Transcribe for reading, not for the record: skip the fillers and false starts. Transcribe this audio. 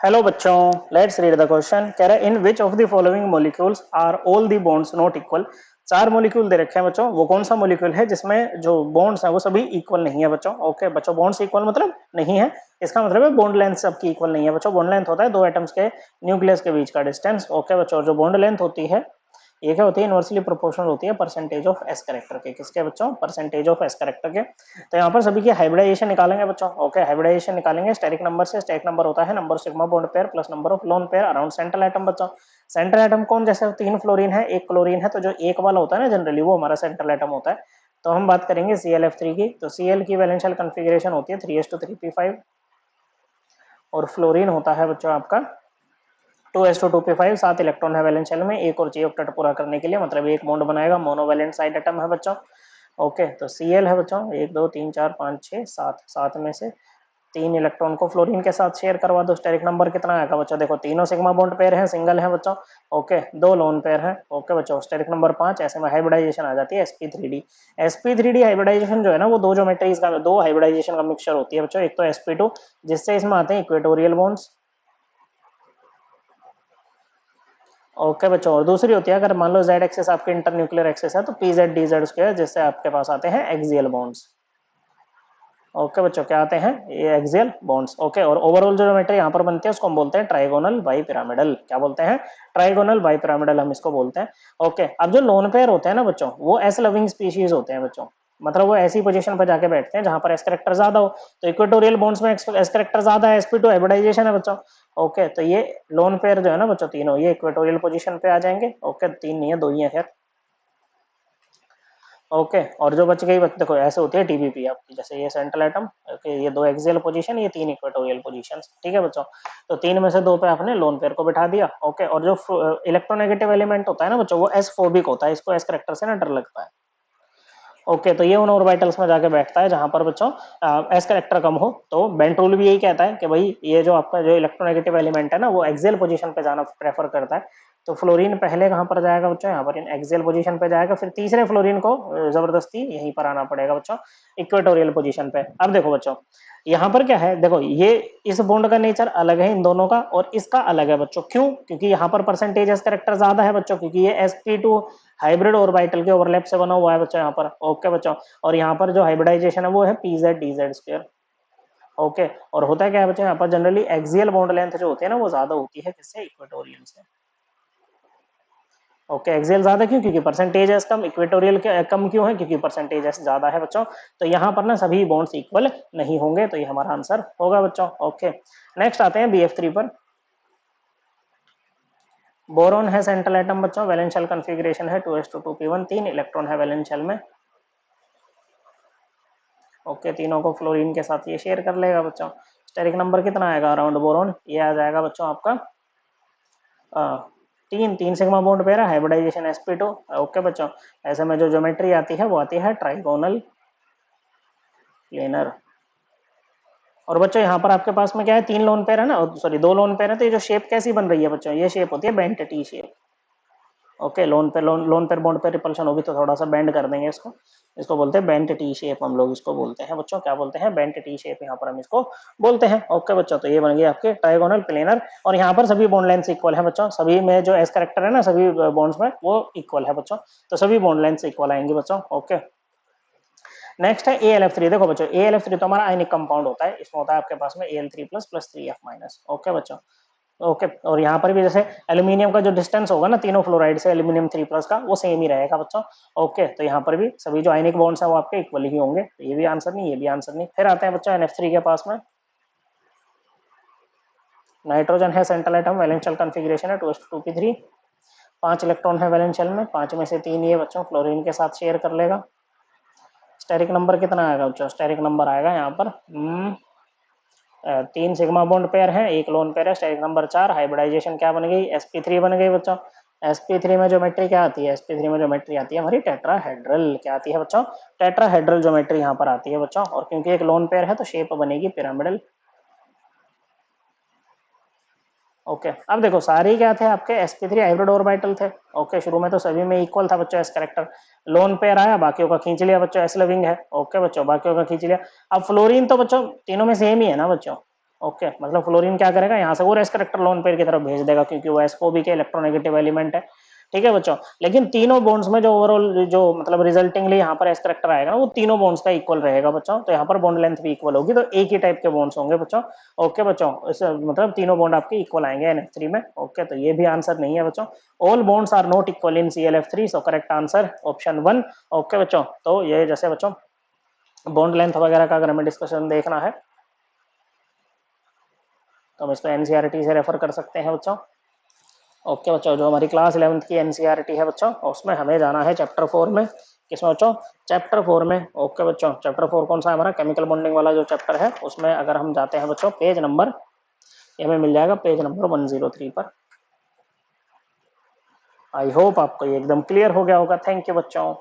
Hello बच्चों, let's read the question. कह रहा है in which of the following molecules are all the bonds not equal. चार molecule दे रखे हैं बच्चों, वो कौन सा मॉलिक्यूल है जिसमें जो बॉन्ड्स हैं वो सभी इक्वल नहीं है बच्चों। ओके बच्चों, बॉन्ड्स इक्वल मतलब नहीं है, इसका मतलब है बॉन्ड लेंथ सबकी इक्वल नहीं है बच्चों। बॉन्ड लेंथ होता है दो एटम्स के न्यूक्लियस के बीच का डिस्टेंस। ओके बच्चों, जो बॉन्ड लेंथ होती है ये क्या होती है, इनवर्सली प्रोपोर्शनल होती है परसेंटेज ऑफ एस कैरेक्टर के। किसके बच्चों? परसेंटेज ऑफ एस कैरेक्टर के। तो यहाँ पर सभी की हाइब्रिडाइजेशन निकालेंगे बच्चों। ओके, हाइब्रिडाइजेशन निकालेंगे स्टेरिक नंबर से। स्टेरिक नंबर होता है number sigma bond pair plus number of lone pair around central atom बच्चों। सेंट्रल एटम कौन? जैसे 3 फ्लोरीन है, 1 क्लोरीन है, तो जो एक वाला होता है ना जनरली वो हमारा सेंट्रल एटम होता है। तो हम बात करेंगे ClF3 की। तो Cl की वैलेंशियल कॉन्फ़िगरेशन होती है 3s2 3p5 और फ्लोरीन होता है बच्चों आपका 2s2 2p5। 7 इलेक्ट्रॉन है वैलेंस शेल में, एक और चाहिए ऑक्टेट पूरा करने के लिए, मतलब एक बॉन्ड बनाएगा। मोनोवैलेंट साइड एटम है बच्चों। ओके, तो Cl है बच्चों 1 2 3 4 5 6 7। 7 में से 3 इलेक्ट्रॉन को फ्लोरीन के साथ शेयर करवा दो। स्टेरिक नंबर कितना आएगा बच्चों? देखो तीनों सिग्मा बॉन्ड पेयर हैं, सिंगल है बच्चों। ओके, 2 लोन पेयर है। ओके बच्चों, स्टेरिक नंबर 5। ऐसे में हाइब्रिडाइजेशन आ जाती है sp3d। sp3d हाइब्रिडाइजेशन जो है ना वो दो ज्योमेट्रीज का, दो हाइब्रिडाइजेशन का मिक्सचर होती है बच्चों। एक तो sp2 जिससे इसमें आते हैं इक्वेटोरियल बॉन्ड्स। ओके बच्चों, और दूसरी होती है अगर मान लो जेड एक्सेस आपके इंटरन्यूक्लियर एक्सेस है तो PZ/DZ² जिससे आपके पास आते हैं एक्सियल बॉन्ड्स। ओके बच्चों, क्या आते हैं? ये एक्सियल बॉन्ड्स। ओके, और ओवरऑल जो ज्योमेट्री यहाँ पर बनती है उसको हम बोलते हैं ट्राइगोनल बाइपिरामिडल। क्या बोलते हैं? ट्राइगोनल बाइपिरामिडल हम इसको बोलते हैं। ओके, अब जो लोन पेयर होते हैं ना बच्चों वो एस लविंग स्पीशीज होते हैं बच्चों। मतलब वो ऐसी पोजीशन पर जाके बैठते हैं जहां पर एस करेक्टर ज्यादा हो। तो इक्वेटोरियल बॉन्ड्स में एस करेक्टर ज्यादा है, sp2 हाइब्रिडाइजेशन है बच्चों। ओके, तो ये लोन पेयर जो है ना बच्चों तीनों ये इक्वेटोरियल पोजीशन पे आ जाएंगे। ओके, तीन नहीं है, दो ही है खैर। ओके, और जो बच गई देखो ऐसे होती है टीबीपी आपकी, जैसे ये सेंट्रल एटम। ओके, ये 2 एक्सियल पोजीशन, ये 3 इक्वेटोरियल पोजीशन। ठीक है बच्चों, तो 3 में से 2 पे आपने लोन पेयर को बिठा दिया। ओके, और जो इलेक्ट्रोनेगेटिव एलिमेंट होता है ना बच्चों वो एस फोबिक होता है, इसको एस करेक्टर से ना डर लगता है। ओके, तो ये उन ऑर्बिटल्स में जाके बैठता है जहां पर बच्चों एस करेक्टर कम हो। तो बेंट रूल भी यही कहता है कि भाई ये जो आपका जो इलेक्ट्रोनेगेटिव एलिमेंट है ना वो एक्सियल पोजीशन पे जाना प्रेफर करता है। तो फ्लोरीन पहले कहां पर जाएगा बच्चों? यहाँ पर इन एक्सियल पोजीशन पे जाएगा, फिर तीसरे फ्लोरीन को जबरदस्ती यहीं पर आना पड़ेगा बच्चों, इक्वेटोरियल पोजीशन पे। अब देखो बच्चों यहाँ पर क्या है, देखो ये इस बॉन्ड का नेचर अलग है इन दोनों का और इसका अलग है बच्चों। क्यों? क्योंकि यहाँ पर परसेंटेज एस करेक्टर ज्यादा है बच्चों, क्योंकि ये sp2 हाइब्रिड ऑर्बिटल के ओवरलैप से बना हुआ है बच्चों यहाँ पर। ओके बच्चों, और यहाँ पर जो हाइब्रिडाइजेशन है वो है PZ/DZ²। ओके, और होता है क्या है बच्चों यहाँ पर जनरली एक्सियल बॉन्ड लेंथ जो होती है ना वो ज्यादा होती है किससे? इक्वेटोरियल से। ओके, एक्सियल ज्यादा क्यों? क्योंकि परसेंटेज एस कम। इक्वेटोरियल के कम क्यों है? क्योंकि परसेंटेज एस ज्यादा है बच्चों। तो यहाँ पर ना सभी बॉन्ड्स इक्वल नहीं होंगे, तो ये हमारा आंसर होगा बच्चों। ओके, नेक्स्ट आते हैं BF3 पर। बोरोन है सेंट्रल एटम बच्चों, वैलेंशियल कॉन्फ़िगरेशन है 2s2 2p1। 3 इलेक्ट्रॉन है वैलेंस शेल में। ओके, तीनों को फ्लोरीन के साथ ये शेयर कर लेगा बच्चों। स्टेरिक नंबर कितना आएगा अराउंड बोरोन? ये आ जाएगा बच्चों आपका 3 सिग्मा बॉन्ड पेयर है, हाइब्रिडाइजेशन sp2। ओके बच्चों, ऐसे में जो ज्योमेट्री आती है वो आती है ट्राइगोनल प्लेनर। और बच्चों यहाँ पर आपके पास में क्या है? 3 लोन पेयर है ना, सॉरी 2 लोन पेयर है, तो ये जो शेप कैसी बन रही है बच्चों? ये शेप होती है bent T shape. Okay, lone pair bond पे रिपल्शन होगी तो थोड़ा सा बेंड कर देंगे इसको। इसको बोलते हैं बेंट टी शेप, हम लोग इसको बोलते हैं बच्चों। क्या बोलते हैं? बेंट टी शेप यहाँ पर हम इसको बोलते हैं। ओके बच्चों, तो ये बन गए आपके ट्राइगोनल प्लेनर। और यहाँ पर सभी बॉन्ड लेंथ इक्वल है बच्चों, सभी में जो एस करेक्टर है ना सभी बॉन्ड्स में वो इक्वल है बच्चों। तो सभी बॉन्ड लेंथ इक्वल आएंगे बच्चों। ओके, नेक्स्ट है AlF3। देखो बच्चों AlF3 तो हमारा आयनिक कंपाउंड होता है, इसमें होता है आपके पास में Al3+ + 3F-। ओके बच्चों, ओके, और यहाँ पर भी जैसे एल्यूमिनियम का जो डिस्टेंस होगा ना तीनों फ्लोराइड से एल्यूमिनियम 3+ का वो सेम ही रहेगा बच्चों। ओके, तो यहाँ पर भी सभी जो आयनिक बॉन्ड्स हैं वो आपके इक्वल ही होंगे। तो ये भी आंसर नहीं, ये भी आंसर नहीं। फिर आते हैं बच्चों NF3 के पास में। नाइट्रोजन है सेंट्रल एटम, वैलेंशियल कॉन्फ़िगरेशन है 2s2 2p3। 5 इलेक्ट्रॉन है वैलेंस शेल में, 5 में से 3 ये बच्चों फ्लोरीन के साथ शेयर कर लेगा। स्टेरिक नंबर कितना आएगा बच्चों? स्टेरिक नंबर आएगा यहाँ पर 3 सिग्मा बॉन्ड पेयर है, 1 लोन पेयर है। Steric number 4। हाइब्रिडाइजेशन क्या बन गई? sp3 बन गई बच्चों। sp3 में ज्योमेट्री क्या आती है? sp3 में ज्योमेट्री आती है हमारी टेट्राहेड्रल। क्या आती है बच्चों? टेट्राहेड्रल ज्योमेट्री यहाँ पर आती है बच्चों। और क्योंकि एक लोन पेयर है तो शेप बनेगी पिरामिडल। ओके, अब देखो सारे क्या थे आपके? sp3 हाइब्रिड ऑर्बिटल थे। ओके, शुरू में तो सभी में इक्वल था बच्चों एस करेक्टर। लोन पेयर आया, बाकियों का खींच लिया बच्चों, एस लविंग है। ओके बच्चों, बाकियों का खींच लिया। अब फ्लोरीन तो बच्चों तीनों में सेम ही है ना बच्चों। ओके, मतलब फ्लोरीन क्या करेगा, यहाँ से वो एस करेक्टर लोन पेयर की तरफ भेज देगा क्योंकि वो एसओबी के इलेक्ट्रोनेगेटिव एलिमेंट है। ठीक है बच्चों, लेकिन तीनों बॉन्ड्स में जो ओवरऑल जो मतलब रिजल्टिंगली यहाँ पर एस करेक्टर आएगा ना, वो तीनों बॉन्ड्स का इक्वल रहेगा बच्चों। तो यहाँ पर बॉन्ड लेंथ भी इक्वल होगी, तो एक ही टाइप के बॉन्ड्स होंगे बच्चों। ओके बच्चों, इस मतलब तीनों बॉन्ड आपके इक्वल आएंगे NH3 में। ओके, तो ये भी आंसर नहीं है बच्चों। All bonds are not equal in ClF3, so correct answer option 1। Okay बच्चों, तो ये जैसे बच्चों बॉन्ड लेंथ वगैरह का अगर हमें डिस्कशन देखना है तो हम इसको एनसीईआरटी से रेफर कर सकते हैं बच्चों। ओके बच्चों, जो हमारी क्लास 11th की एनसीईआरटी है बच्चों, उसमें हमें जाना है चैप्टर 4 में। किसमें बच्चों? चैप्टर 4 में। ओके बच्चों, चैप्टर 4 कौन सा है हमारा? केमिकल बॉन्डिंग वाला जो चैप्टर है, उसमें अगर हम जाते हैं बच्चों पेज नंबर, ये हमें मिल जाएगा पेज नंबर 103 पर। आई होप आपको ये एकदम क्लियर हो गया होगा। थैंक यू बच्चों।